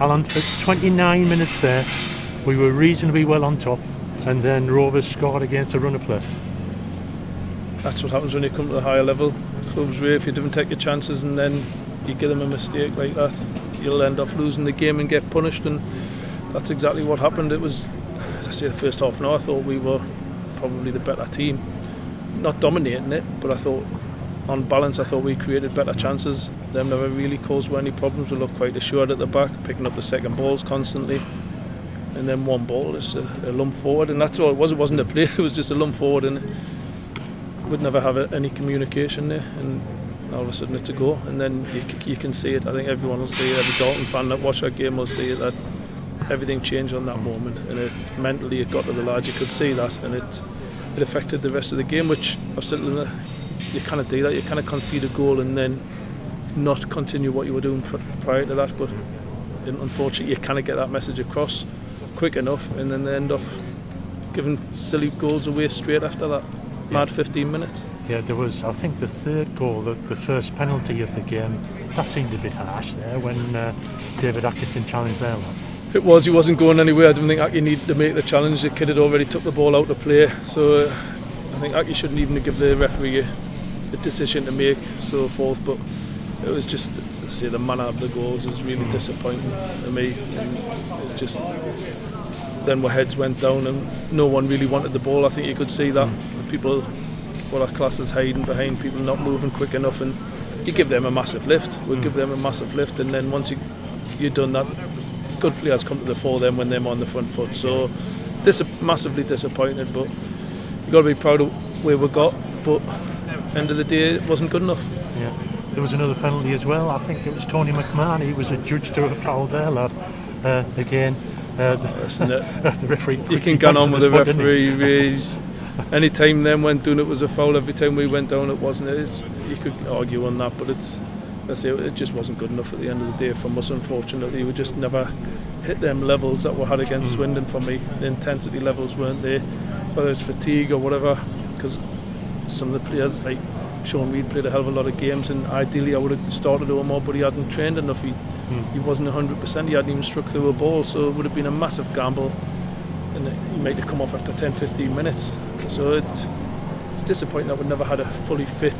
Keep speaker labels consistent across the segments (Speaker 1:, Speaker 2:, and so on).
Speaker 1: Alan, for 29 minutes there, we were reasonably well on top, and then Rovers scored against a run of play.
Speaker 2: That's what happens when you come to the higher level. Clubs where if you don't take your chances and then you give them a mistake like that, you'll end up losing the game and get punished, and that's exactly what happened. It was, as I say, the first half an hour I thought we were probably the better team. Not dominating it, but I thought on balance I thought we created better chances. Them never really caused any problems. We looked quite assured at the back, picking up the second balls constantly. And then one ball is a lump forward, and that's all it was. It wasn't a play, it was just a lump forward, and we'd never have any communication there, and all of a sudden it's a goal. And then you can see it. I think everyone will see it. Every Dalton fan that watched that game will see it, that everything changed on that moment, and mentally it got to the lads. You could see that, and it affected the rest of the game, which I've said you kind of do that. You kind of concede a goal and then not continue what you were doing prior to that, but unfortunately you kind of get that message across quick enough, and then they end up giving silly goals away straight after that. Mad 15 minutes.
Speaker 1: Yeah, there was, I think, the third goal, the first penalty of the game. That seemed a bit harsh there when David Atkinson challenged there.
Speaker 2: It was. He wasn't going anywhere. I didn't think Aki needed to make the challenge. The kid had already took the ball out to play, so I think Aki shouldn't even give the referee a decision to make, so forth. But it was just, say, the manner of the goals is really disappointing to me. And it's just, then our heads went down and no one really wanted the ball. I think you could see that. People, well, our class is hiding behind people not moving quick enough, and you give them a massive lift. We'll give them a massive lift, and then once you've done that, good players come to the fore then when they're on the front foot. So massively disappointed, but you've got to be proud of where we got. But end of the day, it wasn't good enough.
Speaker 1: Yeah, there was another penalty as well. I think it was Tony McMahon. He was adjudged to a foul there, lad. Again, the referee.
Speaker 2: You can get on with the referee. Any time them went down, it was a foul. Every time we went down, it wasn't. You could argue on that, but it just wasn't good enough at the end of the day from us. Unfortunately, we just never hit them levels that we had against Swindon. For me, the intensity levels weren't there, whether it's fatigue or whatever. Because some of the players, like Sean Reid, played a hell of a lot of games, and ideally I would have started him more, but he hadn't trained enough. He wasn't 100%. He hadn't even struck through a ball, so it would have been a massive gamble. And he might have come off after 10-15 minutes. So it's disappointing that we never had a fully fit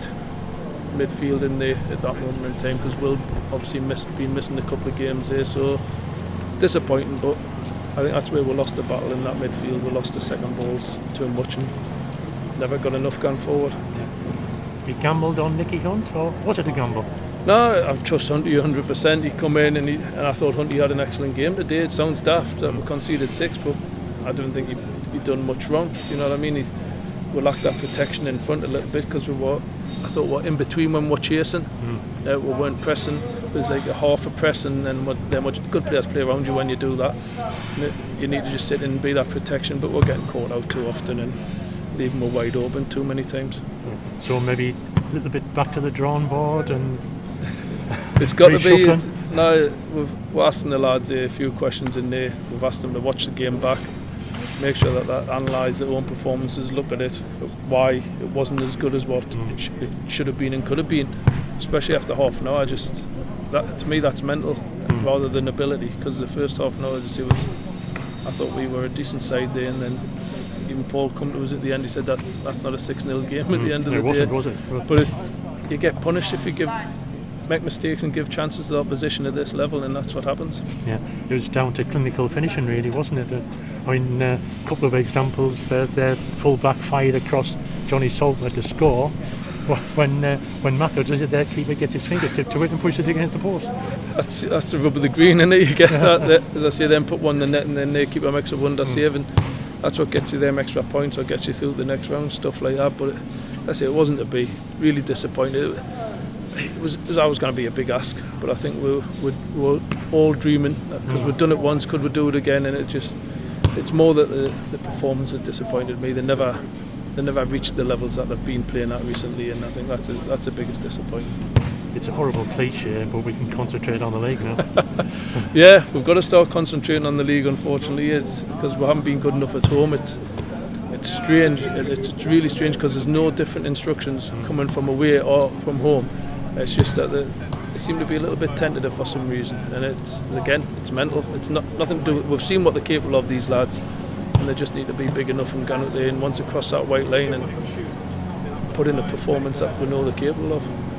Speaker 2: midfield in there at that moment in time, because we'll obviously been missing a couple of games there. So disappointing, but I think that's where we lost the battle in that midfield. We lost the second balls too much and never got enough going forward.
Speaker 1: You gambled on Nicky Hunt, or was it a gamble?
Speaker 2: No, I trust Hunty 100%. He come in and I thought Hunty had an excellent game today. It sounds daft that we conceded 6, but I don't think he'd done much wrong. You know what I mean? We lacked that protection in front a little bit, because I thought we were in between when we were chasing. We weren't pressing. It was like a half a press, and then good players play around you when you do that. You need to just sit in and be that protection, but we're getting caught out too often and leaving them wide open too many times.
Speaker 1: So maybe a little bit back to the drawing board and
Speaker 2: it's got to be. No, we're asking the lads a few questions in there. We've asked them to watch the game back, make sure that analyse their own performances, look at it, why it wasn't as good as what it should have been and could have been, especially after half an hour. To me, that's mental rather than ability, because the first half an hour, I thought we were a decent side there, and then even Paul come to us at the end, he said that's not a 6-0 game at the end of the day.
Speaker 1: Was it?
Speaker 2: But you get punished if you make mistakes and give chances to the opposition at this level, and that's what happens.
Speaker 1: Yeah, it was down to clinical finishing, really, wasn't it? I mean, a couple of examples. Their full-back fired across Johnny Salter to score. When Mako does it, their keeper gets his fingertip to it and pushes it against the post.
Speaker 2: That's a rub of the green, isn't it? You get that. As I say, then put one in the net, and then their keeper makes a wonder save, and that's what gets you them extra points or gets you through the next round, stuff like that. But it wasn't to be. Really disappointed. It was always going to be a big ask, but I think we were all dreaming, because we've done it once, could we do it again? And it's more that the performance had disappointed me. They never reached the levels that they've been playing at recently, and I think that's the biggest disappointment.
Speaker 1: It's a horrible cliche, but we can concentrate on the league now.
Speaker 2: Yeah, we've got to start concentrating on the league, unfortunately. It's because we haven't been good enough at home. It's strange. It's really strange, because there's no different instructions coming from away or from home. It's just that seem to be a little bit tentative for some reason, and it's mental. It's nothing to do with, we've seen what they're capable of, these lads, and they just need to be big enough and get out there and once across that white line and put in a performance that we know they're capable of.